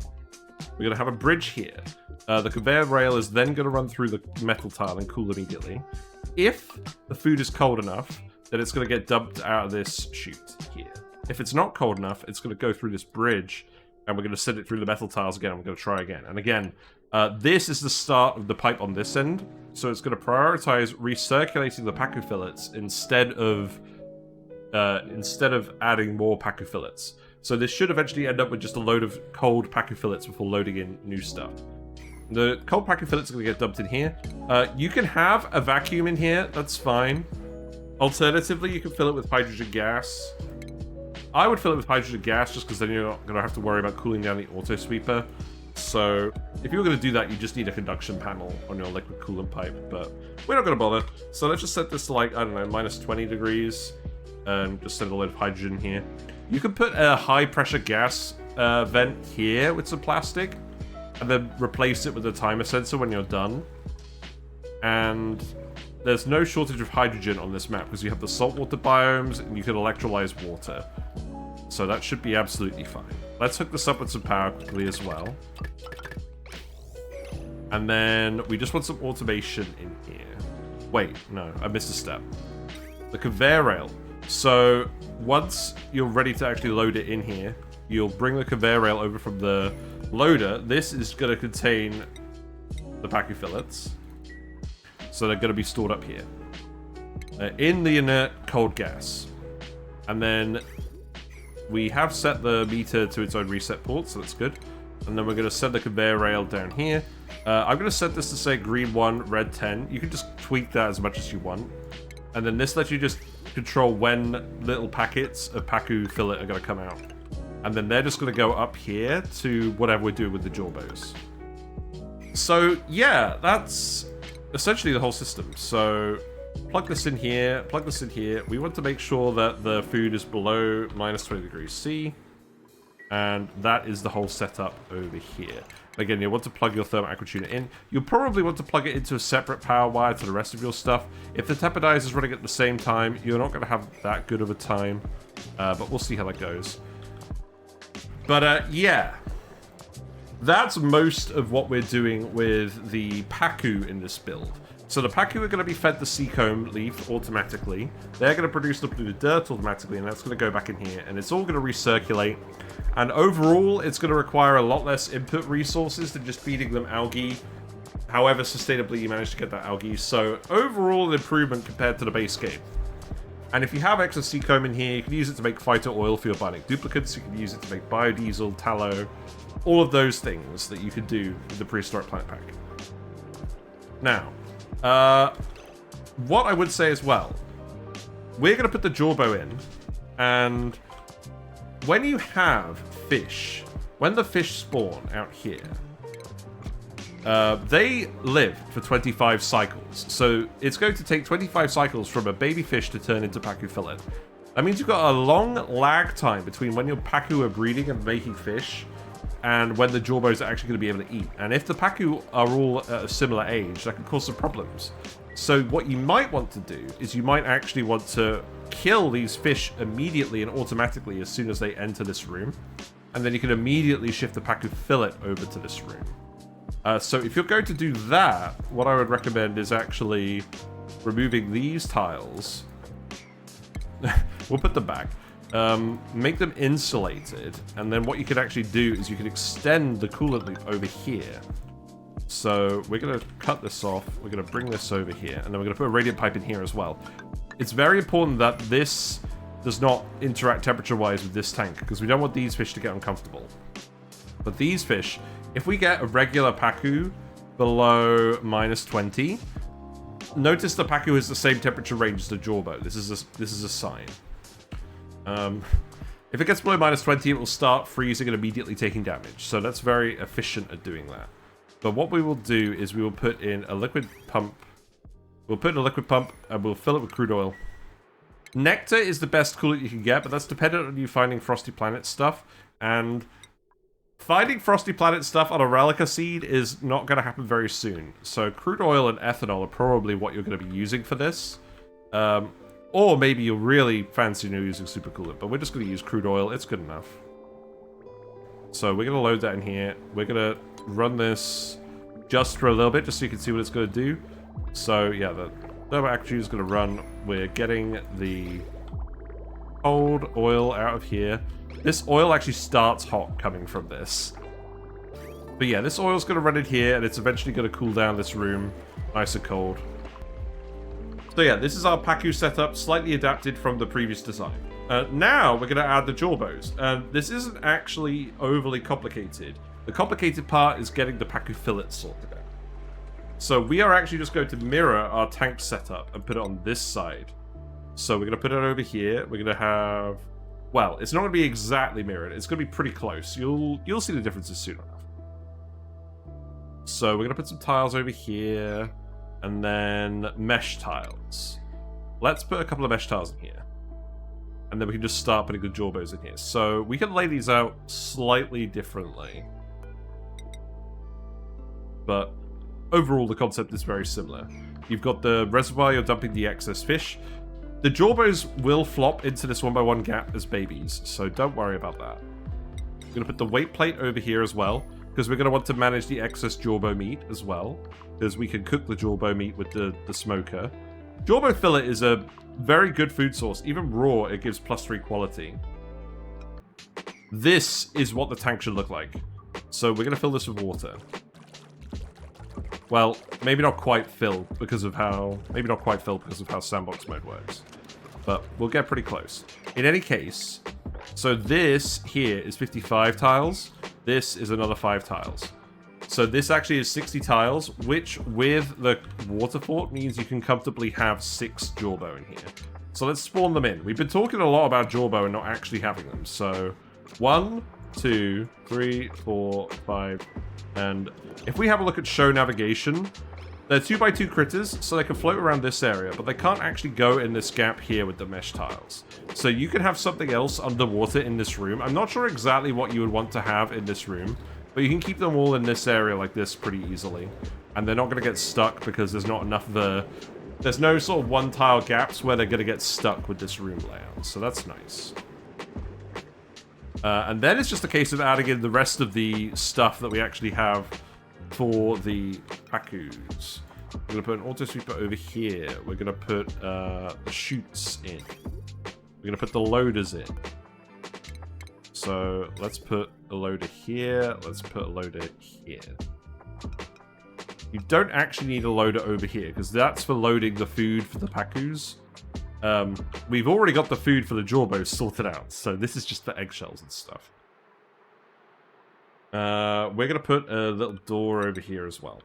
We're going to have a bridge here. The conveyor rail is then going to run through the metal tile and cool immediately. If the food is cold enough, then it's going to get dumped out of this chute here. If it's not cold enough, it's going to go through this bridge, and we're going to send it through the metal tiles again. We're going to try again. And again, this is the start of the pipe on this end, so it's going to prioritize recirculating the Pacu Fillets instead of adding more Pacu Fillets. So this should eventually end up with just a load of cold Pacu Fillets before loading in new stuff. The cold Pacu Fillets are going to get dumped in here. You can have a vacuum in here, that's fine. Alternatively, you can fill it with hydrogen gas. I would fill it with hydrogen gas just because then you're not going to have to worry about cooling down the auto sweeper. So if you're going to do that, you just need a conduction panel on your liquid coolant pipe, but we're not going to bother. So let's just set this to like, I don't know, minus 20 degrees and just send a load of hydrogen here. You can put a high pressure gas vent here with some plastic and then replace it with a timer sensor when you're done. And there's no shortage of hydrogen on this map because you have the saltwater biomes and you can electrolyze water. So that should be absolutely fine. Let's hook this up with some power quickly as well. And then we just want some automation in here. Wait, no, I missed a step. The conveyor rail. So once you're ready to actually load it in here, you'll bring the conveyor rail over from the loader. This is going to contain the Pacu Fillets. So they're going to be stored up here. In the inert cold gas. And then we have set the meter to its own reset port, so that's good. And then we're going to send the conveyor rail down here. I'm going to set this to say green 1, red 10. You can just tweak that as much as you want. And then this lets you just control when little packets of Pacu Fillet are going to come out. And then they're just going to go up here to whatever we're doing with the Jawbos. So, yeah, that's essentially the whole system. So, plug this in here, plug this in here. We want to make sure that the food is below minus 20 degrees C. And that is the whole setup over here. Again, you'll want to plug your thermal aquatuner in. You'll probably want to plug it into a separate power wire to the rest of your stuff. If the temperizer is running at the same time, you're not going to have that good of a time. But we'll see how that goes. But yeah. That's most of what we're doing with the Pacu in this build. So the Pacu are going to be fed the Seakomb leaf automatically. They're going to produce the polluted dirt automatically, and that's going to go back in here. And it's all going to recirculate. And overall, it's going to require a lot less input resources than just feeding them algae, however sustainably you manage to get that algae. So overall, an improvement compared to the base game. And if you have extra Seakomb in here, you can use it to make phyto oil for your bionic duplicates. You can use it to make biodiesel, tallow, all of those things that you could do with the prehistoric plant pack. Now, what I would say as well, we're going to put the Jawbo in, and when you have fish, when the fish spawn out here, they live for 25 cycles. So it's going to take 25 cycles from a baby fish to turn into Pacu fillet. That means you've got a long lag time between when your Pacu are breeding and making fish and when the Jawbos are actually going to be able to eat. And if the Pacu are all at a similar age, that can cause some problems. So what you might want to do is you might actually want to kill these fish immediately and automatically as soon as they enter this room. And then you can immediately shift the Pacu fillet over to this room. So if you're going to do that, what I would recommend is actually removing these tiles. We'll put them back. Make them insulated, and then what you can actually do is you can extend the coolant loop over here. So we're going to cut this off, we're going to bring this over here, and then we're going to put a radiant pipe in here as well. It's very important that this does not interact temperature-wise with this tank, because we don't want these fish to get uncomfortable. But these fish, if we get a regular Pacu below minus 20, notice the Pacu has the same temperature range as the Jawbo. This is a sign. If it gets below minus 20, it will start freezing and immediately taking damage. So that's very efficient at doing that. But what we will do is we will put in a liquid pump. We'll put in a liquid pump and we'll fill it with crude oil. Nectar is the best coolant you can get, but that's dependent on you finding Frosty Planet stuff. And finding Frosty Planet stuff on a Relica seed is not going to happen very soon. So crude oil and ethanol are probably what you're going to be using for this. Or maybe you'll really fancy using super coolant, but we're just going to use crude oil. It's good enough. So we're going to load that in here. We're going to run this just for a little bit, just so you can see what it's going to do. So yeah, the thermal actuator is going to run. We're getting the cold oil out of here. This oil actually starts hot coming from this. But yeah, this oil's going to run in here, and it's eventually going to cool down this room nice and cold. So yeah, this is our Pacu setup, slightly adapted from the previous design. Now we're going to add the Jawbos. This isn't actually overly complicated. The complicated part is getting the Pacu fillets sorted out. So we are actually just going to mirror our tank setup and put it on this side. So we're going to put it over here. We're going to have... Well, it's not going to be exactly mirrored. It's going to be pretty close. You'll see the differences soon enough. So we're going to put some tiles over here. And then mesh tiles. Let's put a couple of mesh tiles in here. And then we can just start putting the Jawbos in here. So we can lay these out slightly differently. But overall, the concept is very similar. You've got the reservoir, you're dumping the excess fish. The Jawbos will flop into this 1x1 gap as babies, so don't worry about that. I'm going to put the weight plate over here as well, because we're going to want to manage the excess Jawbo meat as well, because we can cook the Jawbo meat with the smoker. Jawbo fillet is a very good food source. Even raw, it gives +3 quality. This is what the tank should look like. So we're going to fill this with water. Well, maybe not quite filled because of how... Maybe not quite filled because of how Sandbox mode works. But we'll get pretty close. In any case, so this here is 55 tiles. This is another 5 tiles. So this actually is 60 tiles, which with the water fort means you can comfortably have 6 Jawbo in here. So let's spawn them in. We've been talking a lot about Jawbo and not actually having them. So 1, 2, 3, 4, 5... And if we have a look at show navigation, They're 2x2 critters, so they can float around this area, but they can't actually go in this gap here with the mesh tiles. So you can have something else underwater in this room. I'm not sure exactly what you would want to have in this room, but you can keep them all in this area like this pretty easily. And they're not going to get stuck because there's not enough of the... There's no sort of one-tile gaps where they're going to get stuck with this room layout, so that's nice. And then it's just a case of adding in the rest of the stuff that we actually have for the Pacus. We're going to put an auto sweeper over here. We're going to put the chutes in. We're going to put the loaders in. So let's put a loader here. Let's put a loader here. You don't actually need a loader over here because that's for loading the food for the Pacus. We've already got the food for the Jawbos sorted out, so this is just the eggshells and stuff. We're going to put a little door over here as well.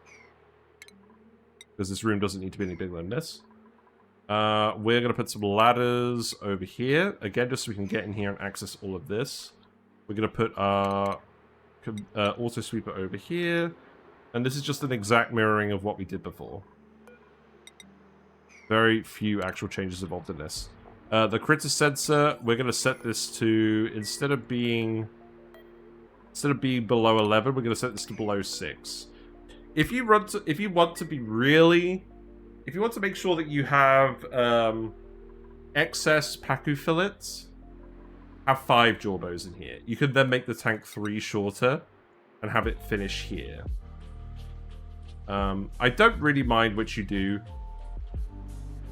Because this room doesn't need to be any bigger than this. We're going to put some ladders over here. Again, just so we can get in here and access all of this. We're going to put our auto sweeper over here. And this is just an exact mirroring of what we did before. Very few actual changes involved in this. The critter sensor, we're going to set this to, instead of being below 11, we're going to set this to below 6. If you want to make sure that you have excess Pacu fillets, have 5 Jawbos in here. You could then make the tank 3 shorter and have it finish here. I don't really mind which you do.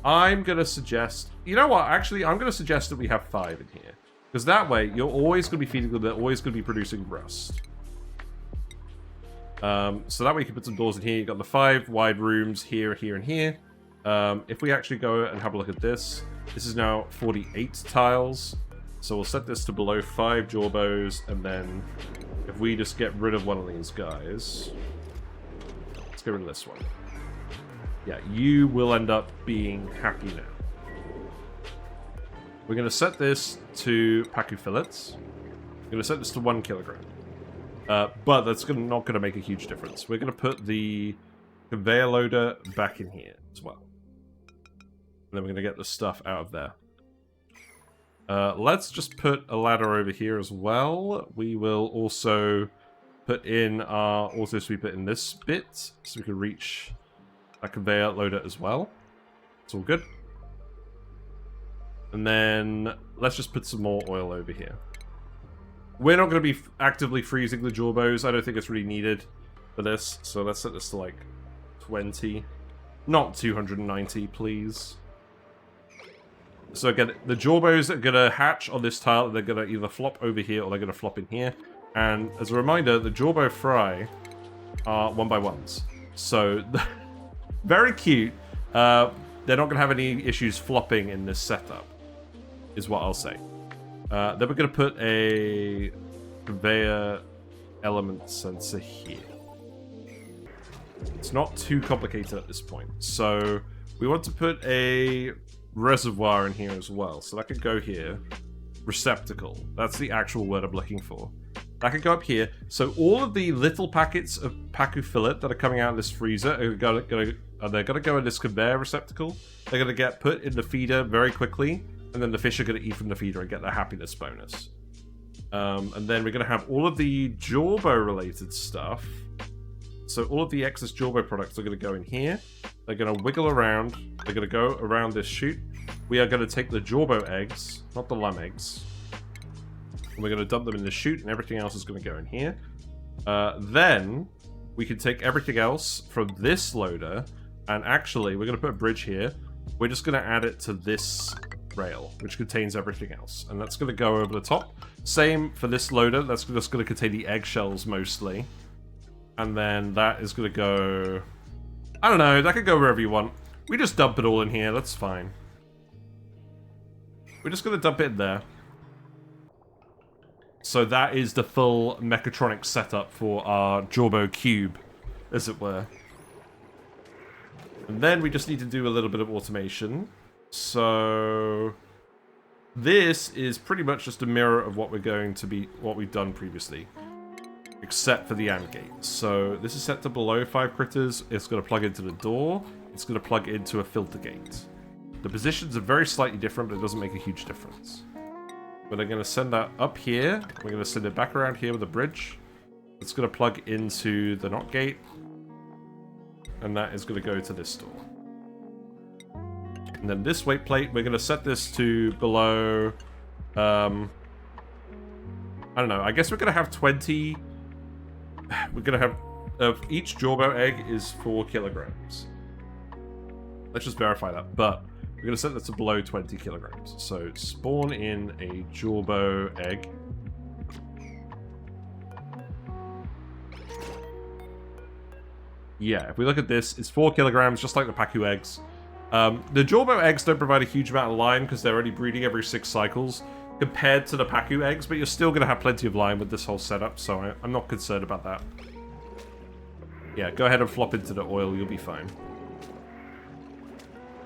I'm going to suggest... You know what? Actually, I'm going to suggest that we have 5 in here. Because that way, you're always going to be feeding them. They're always going to be producing rust. So that way you can put some doors in here. You've got the 5 wide rooms here, here, and here. If we actually go and have a look at this, this is now 48 tiles. So we'll set this to below 5 Jawbos. And then if we just get rid of one of these guys... Let's get rid of this one. Yeah, you will end up being happy now. We're going to set this to Pacu fillets. We're going to set this to 1 kilogram. But that's not going to make a huge difference. We're going to put the conveyor loader back in here as well. And then we're going to get the stuff out of there. Let's just put a ladder over here as well. We will also put in our auto sweeper in this bit so we can reach a conveyor loader as well. It's all good. And then let's just put some more oil over here. We're not going to be actively freezing the Jawbos. I don't think it's really needed for this. So let's set this to like 20. Not 290, please. So again, the Jawbos are going to hatch on this tile. They're going to either flop over here or they're going to flop in here. And as a reminder, the Jawbo fry are 1x1s. So... very cute. They're not going to have any issues flopping in this setup, is what I'll say. Then we're going to put a conveyor element sensor here. It's not too complicated at this point. So we want to put a reservoir in here as well. So that could go here. Receptacle. That's the actual word I'm looking for. That could go up here. So all of the little packets of Pacu fillet that are coming out of this freezer are going to go in this conveyor receptacle. They're going to get put in the feeder very quickly, and then the fish are going to eat from the feeder and get their happiness bonus. And then we're going to have all of the Jawbo related stuff. So all of the excess Jawbo products are going to go in here. They're going to wiggle around. They're going to go around this chute. We are going to take the Jawbo eggs, not the lamb eggs. And we're going to dump them in the chute, and everything else is going to go in here. Then we can take everything else from this loader, and actually, we're going to put a bridge here. We're just going to add it to this rail, which contains everything else. And that's going to go over the top. Same for this loader. That's just going to contain the eggshells mostly. And then that is going to go... I don't know. That could go wherever you want. We just dump it all in here. That's fine. We're just going to dump it in there. So that is the full Mechatronics setup for our Jawbo cube, as it were. And then we just need to do a little bit of automation. So this is pretty much just a mirror of what we're going to be, what we've done previously. set for the AND gate. So this is set to below 5 critters. It's going to plug into the door. It's going to plug into a filter gate. The positions are very slightly different, but it doesn't make a huge difference. But I'm going to send that up here. We're going to send it back around here with a bridge. It's going to plug into the NOT gate. And that is going to go to this door. And then this weight plate, we're going to set this to below... I don't know. I guess we're going to have 20... We're going to have... each Jawbo egg is 4 kilograms. Let's just verify that. But we're going to set this to below 20 kilograms. So spawn in a Jawbo egg. Yeah, if we look at this, it's 4 kilograms, just like the Pacu eggs. The Jawbo eggs don't provide a huge amount of line because they're only breeding every 6 cycles compared to the Pacu eggs, but you're still going to have plenty of line with this whole setup, so I'm not concerned about that. Yeah, go ahead and flop into the oil, you'll be fine.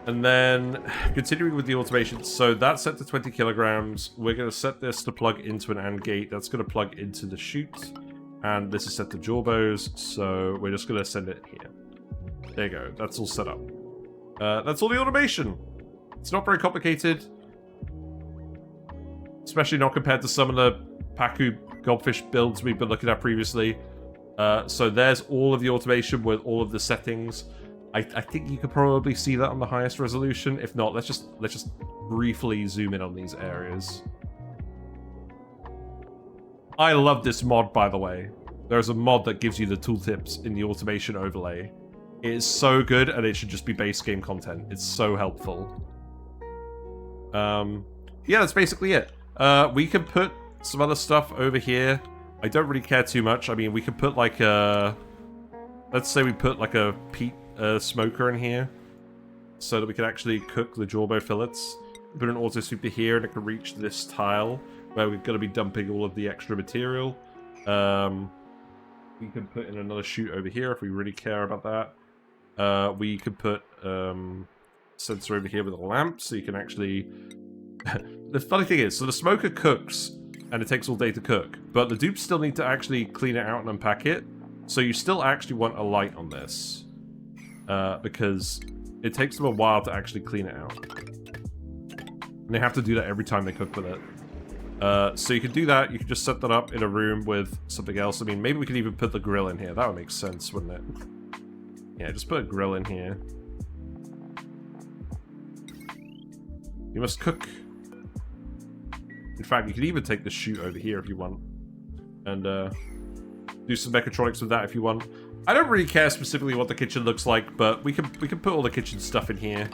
And then, continuing with the automation, so that's set to 20 kilograms. We're going to set this to plug into an AND gate. That's going to plug into the chute. And this is set to Jawbos, so we're just going to send it here. There you go, that's all set up. That's all the automation. It's not very complicated. Especially not compared to some of the Pacu Goldfish builds we've been looking at previously. So there's all of the automation with all of the settings. I think you could probably see that on the highest resolution. If not, let's just briefly zoom in on these areas. I love this mod, by the way. There's a mod that gives you the tooltips in the automation overlay. It is so good, and it should just be base game content. It's so helpful. Yeah, that's basically it. We can put some other stuff over here. I don't really care too much. I mean, we could put like a... Let's say we put like a peat smoker in here, so that we can actually cook the Jawbo fillets. Put an auto sweeper here, and it can reach this tile where we're going to be dumping all of the extra material. We can put in another chute over here if we really care about that. We could put sensor over here with a lamp, so you can actually... The funny thing is, so the smoker cooks, and it takes all day to cook, but the dupes still need to actually clean it out and unpack it, so you still actually want a light on this. Because it takes them a while to actually clean it out. And they have to do that every time they cook with it. So you can do that, you can just set that up in a room with something else. I mean, maybe we could even put the grill in here. That would make sense, wouldn't it? Yeah, just put a grill in here. You must cook. In fact, you could even take the chute over here if you want. And do some mechatronics with that if you want. I don't really care specifically what the kitchen looks like, but we can put all the kitchen stuff in here.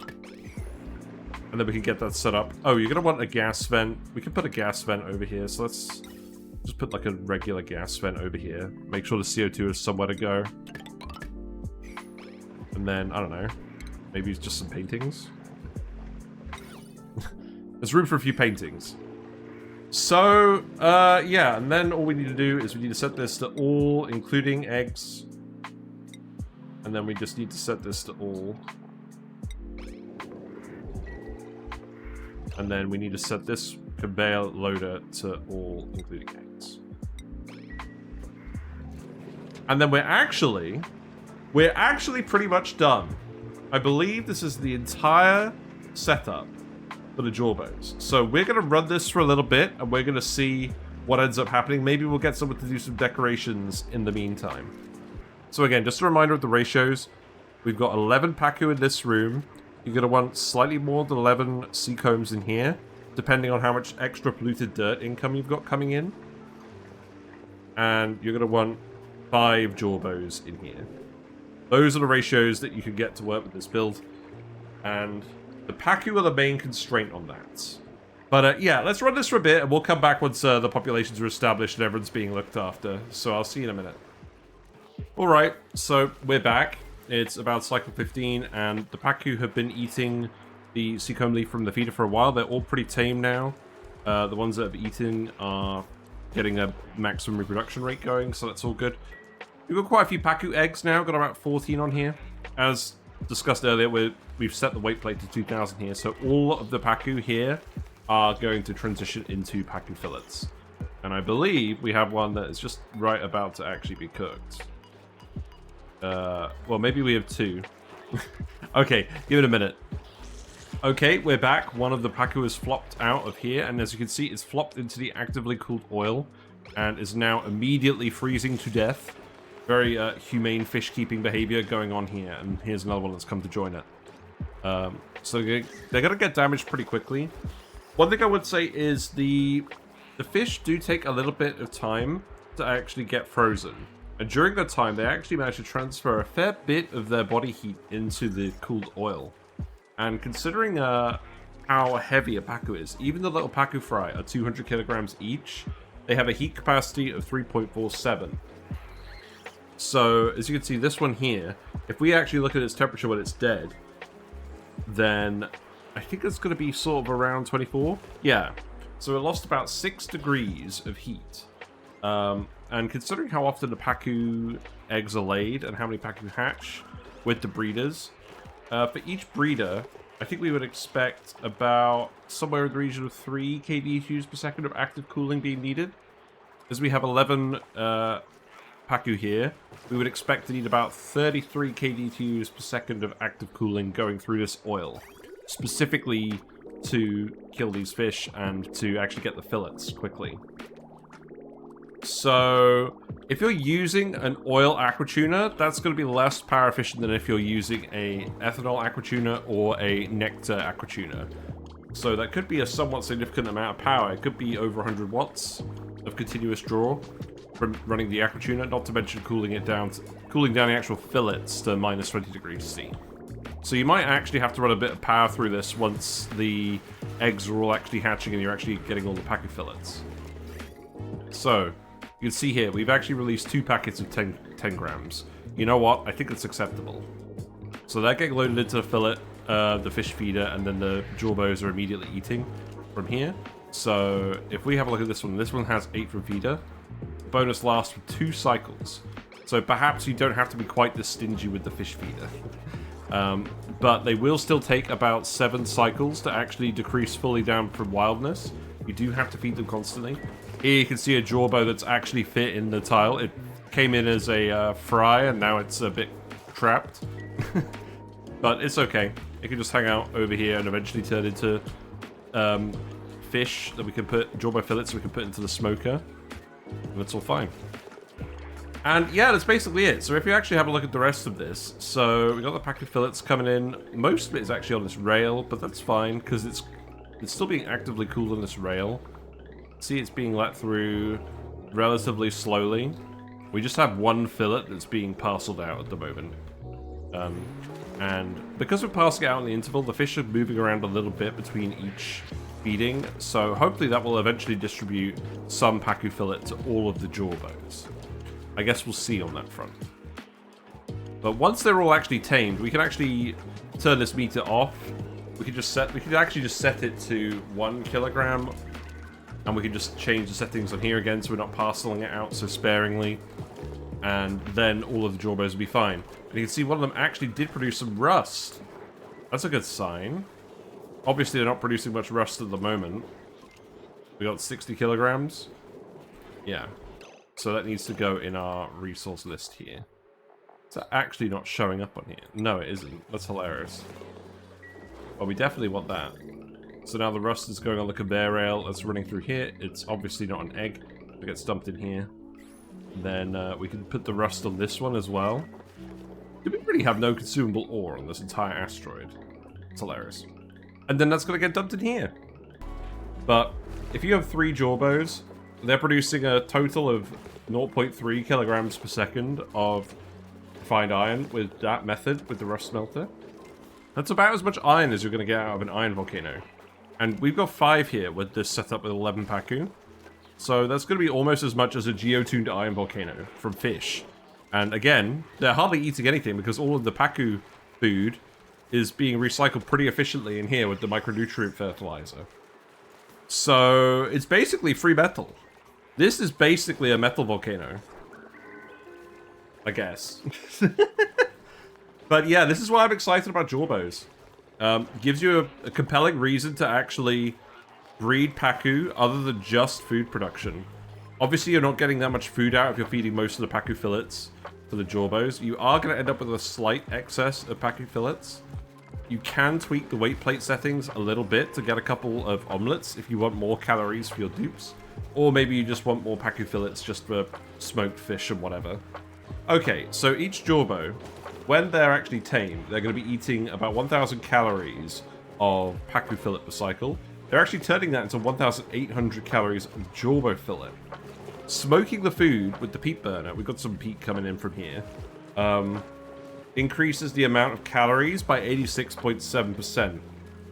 And then we can get that set up. Oh, you're going to want a gas vent. We can put a gas vent over here, so let's just put like a regular gas vent over here. Make sure the CO2 has somewhere to go. And then, I don't know, maybe just some paintings. There's room for a few paintings. So, yeah, and then all we need to do is we need to set this to all, including eggs. And then we just need to set this to all. And then we need to set this conveyor loader to all, including eggs. And then we're actually pretty much done. I believe this is the entire setup for the Jawbos. So we're going to run this for a little bit, and we're going to see what ends up happening. Maybe we'll get someone to do some decorations in the meantime. So again, just a reminder of the ratios. We've got 11 Pacu in this room. You're going to want slightly more than 11 Seakombs in here, depending on how much extra polluted dirt income you've got coming in. And you're going to want 5 Jawbos in here. Those are the ratios that you can get to work with this build. And the Pacu are the main constraint on that. But yeah, let's run this for a bit, and we'll come back once the populations are established and everyone's being looked after. So I'll see you in a minute. Alright, so we're back. It's about cycle 15, and the Pacu have been eating the Seakomb leaf from the feeder for a while. They're all pretty tame now. The ones that have eaten are getting a maximum reproduction rate going, so that's all good. We've got quite a few Pacu eggs now, got about 14 on here. As discussed earlier, we've set the weight plate to 2,000 here, so all of the Pacu here are going to transition into Pacu fillets. And I believe we have one that is just right about to actually be cooked. Well, maybe we have 2. Okay, give it a minute. Okay, we're back. One of the Pacu is flopped out of here, and as you can see, it's flopped into the actively cooled oil and is now immediately freezing to death. Very humane fish-keeping behavior going on here, and here's another one that's come to join it. So they're going to get damaged pretty quickly. One thing I would say is the fish do take a little bit of time to actually get frozen. And during that time, they actually manage to transfer a fair bit of their body heat into the cooled oil. And considering how heavy a Pacu is, even the little Pacu fry are 200 kilograms each, they have a heat capacity of 3.47. So, as you can see, this one here, if we actually look at its temperature when it's dead, then I think it's going to be sort of around 24. Yeah. So it lost about 6 degrees of heat. And considering how often the Pacu eggs are laid and how many Pacu hatch with the breeders, for each breeder, I think we would expect about somewhere in the region of 3 kDTUs per second of active cooling being needed. As we have 11 Pacu here, we would expect to need about 33 kDTUs per second of active cooling going through this oil, specifically to kill these fish and to actually get the fillets quickly. So, if you're using an oil aquatuna, that's going to be less power efficient than if you're using a ethanol aquatuna or a nectar aquatuna. So that could be a somewhat significant amount of power. It could be over 100 watts of continuous draw from running the aquatuna, not to mention cooling down the actual fillets to minus 20 degrees C. So you might actually have to run a bit of power through this once the eggs are all actually hatching and you're actually getting all the Pacu fillets. So, you can see here, we've actually released 2 packets of 10 grams. You know what? I think it's acceptable. So they're getting loaded into the fillet, the fish feeder, and then the Jawbos are immediately eating from here. So, if we have a look at this one has 8 from feeder. Bonus lasts for 2 cycles. So perhaps you don't have to be quite this stingy with the fish feeder. But they will still take about 7 cycles to actually decrease fully down from wildness. You do have to feed them constantly. Here you can see a Jawbo that's actually fit in the tile. It came in as a fry and now it's a bit trapped. But it's okay. It can just hang out over here and eventually turn into fish that we can put, Jawbo fillets we can put into the smoker. And it's all fine. And yeah, that's basically it. So if you actually have a look at the rest of this, so we got the Pacu fillets coming in. Most of it is actually on this rail, but that's fine because it's still being actively cooled on this rail. See, it's being let through relatively slowly. We just have 1 fillet that's being parceled out at the moment. And because we're passing it out in the interval, the fish are moving around a little bit between each feeding. So hopefully that will eventually distribute some Pacu fillet to all of the Jawbos. I guess we'll see on that front. But once they're all actually tamed, we can actually turn this meter off. We could actually just set it to 1 kilogram, and we can just change the settings on here again so we're not parceling it out so sparingly. And then all of the Jawbos will be fine. And you can see one of them actually did produce some rust. That's a good sign. Obviously they're not producing much rust at the moment. We got 60 kilograms. Yeah. So that needs to go in our resource list here. Is that actually not showing up on here? No, it isn't. That's hilarious. Well, we definitely want that. So now the rust is going on the conveyor rail that's running through here. It's obviously not an egg. It gets dumped in here. Then we can put the rust on this one as well. Do we really have no consumable ore on this entire asteroid? It's hilarious. And then that's going to get dumped in here. But if you have 3 Jawbos, they're producing a total of 0.3 kilograms per second of refined iron with that method, with the rust smelter. That's about as much iron as you're going to get out of an iron volcano. And we've got 5 here with this setup with 11 Pacu. So that's going to be almost as much as a geotuned iron volcano from fish. And again, they're hardly eating anything because all of the Pacu food is being recycled pretty efficiently in here with the micronutrient fertilizer. So it's basically free metal. This is basically a metal volcano. I guess. But yeah, this is why I'm excited about Jawbos. Gives you a compelling reason to actually breed Pacu other than just food production. Obviously, you're not getting that much food out if you're feeding most of the Pacu fillets for the Jawbos. You are going to end up with a slight excess of Pacu fillets. You can tweak the weight plate settings a little bit to get a couple of omelettes if you want more calories for your dupes. Or maybe you just want more Pacu fillets just for smoked fish and whatever. Okay, so each Jawbo, when they're actually tamed, they're going to be eating about 1,000 calories of Pacu fillet per cycle. They're actually turning that into 1,800 calories of Jawbo fillet. Smoking the food with the peat burner, we've got some peat coming in from here, increases the amount of calories by 86.7%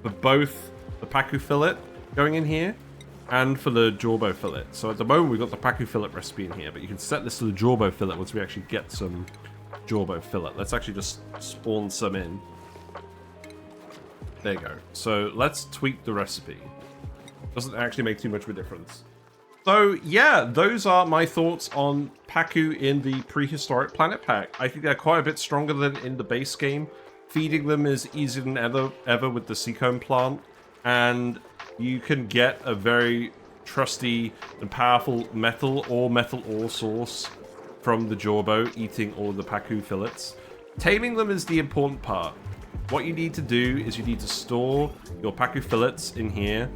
for both the Pacu fillet going in here and for the Jawbo fillet. So at the moment we've got the Pacu fillet recipe in here, but you can set this to the Jawbo fillet once we actually get some Jawbo fillet. Let's actually just spawn some in. There you go. So let's tweak the recipe. Doesn't actually make too much of a difference. So yeah, those are my thoughts on Pacu in the Prehistoric Planet Pack. I think they're quite a bit stronger than in the base game. Feeding them is easier than ever with the Seakomb plant, and you can get a very trusty and powerful metal ore source from the Jawbo eating all of the Pacu fillets. Taming them is the important part. What you need to do is you need to store your Pacu fillets in here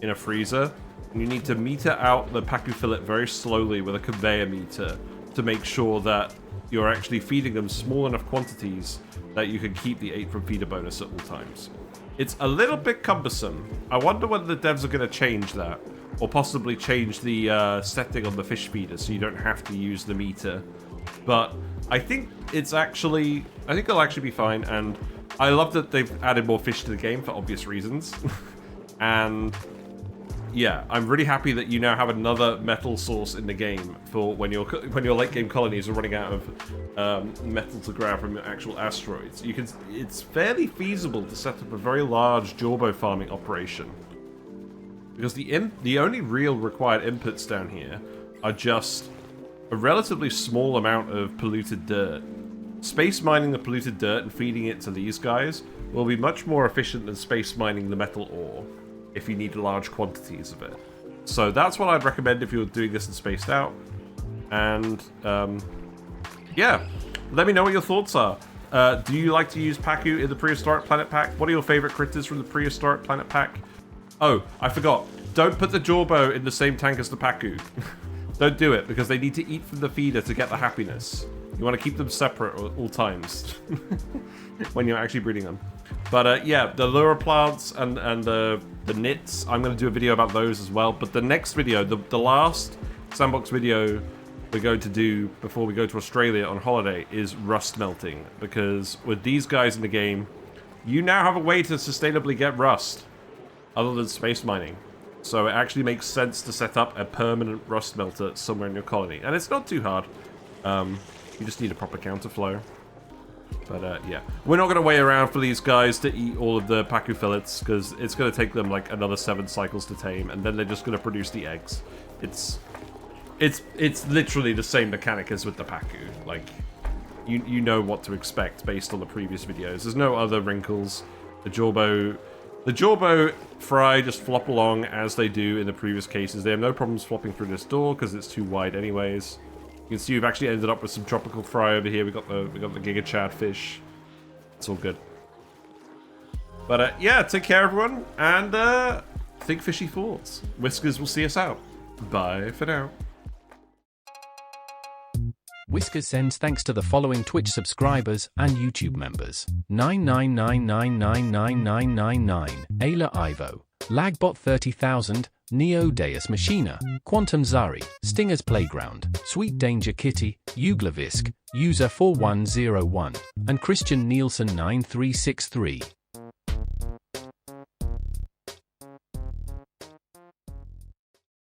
in a freezer. You need to meter out the Pacu fillet very slowly with a conveyor meter to make sure that you're actually feeding them small enough quantities that you can keep the 8 from feeder bonus at all times. It's a little bit cumbersome. I wonder whether the devs are going to change that, or possibly change the setting on the fish feeder so you don't have to use the meter. But I think it'll actually be fine, and I love that they've added more fish to the game for obvious reasons. And yeah, I'm really happy that you now have another metal source in the game for when your late game colonies are running out of metal to grab from actual asteroids. It's fairly feasible to set up a very large Jawbo farming operation, because the only real required inputs down here are just a relatively small amount of polluted dirt. Space mining the polluted dirt and feeding it to these guys will be much more efficient than space mining the metal ore, if you need large quantities of it. So that's what I'd recommend if you're doing this and spaced out. And yeah, let me know what your thoughts are. Do you like to use Pacu in the Prehistoric Planet Pack? What are your favorite critters from the Prehistoric Planet Pack? Oh, I forgot. Don't put the Jawbo in the same tank as the Pacu. Don't do it, because they need to eat from the feeder to get the happiness. You want to keep them separate at all times when you're actually breeding them. But yeah, the lure plants and the knits, I'm going to do a video about those as well. But the next video, the last Sandbox video we're going to do before we go to Australia on holiday is rust melting. Because with these guys in the game, you now have a way to sustainably get rust other than space mining. So it actually makes sense to set up a permanent rust melter somewhere in your colony. And it's not too hard. You just need a proper counterflow. But yeah, we're not going to wait around for these guys to eat all of the Pacu fillets, because it's going to take them like another 7 cycles to tame, and then they're just going to produce the eggs. It's literally the same mechanic as with the Pacu. Like, you know what to expect based on the previous videos. There's no other wrinkles. The Jawbo fry just flop along as they do in the previous cases. They have no problems flopping through this door because it's too wide anyways. You can see we've actually ended up with some tropical fry over here. We got the Giga Chad fish. It's all good. But yeah, take care everyone, and think fishy thoughts. Whiskers will see us out. Bye for now. Whiskers sends thanks to the following Twitch subscribers and YouTube members: 999999999, Ayla Ivo, Lagbot 30,000, Neo Deus Machina, Quantum Zari, Stinger's Playground, Sweet Danger Kitty, Uglavisk, User 4101, and Christian Nielsen 9363.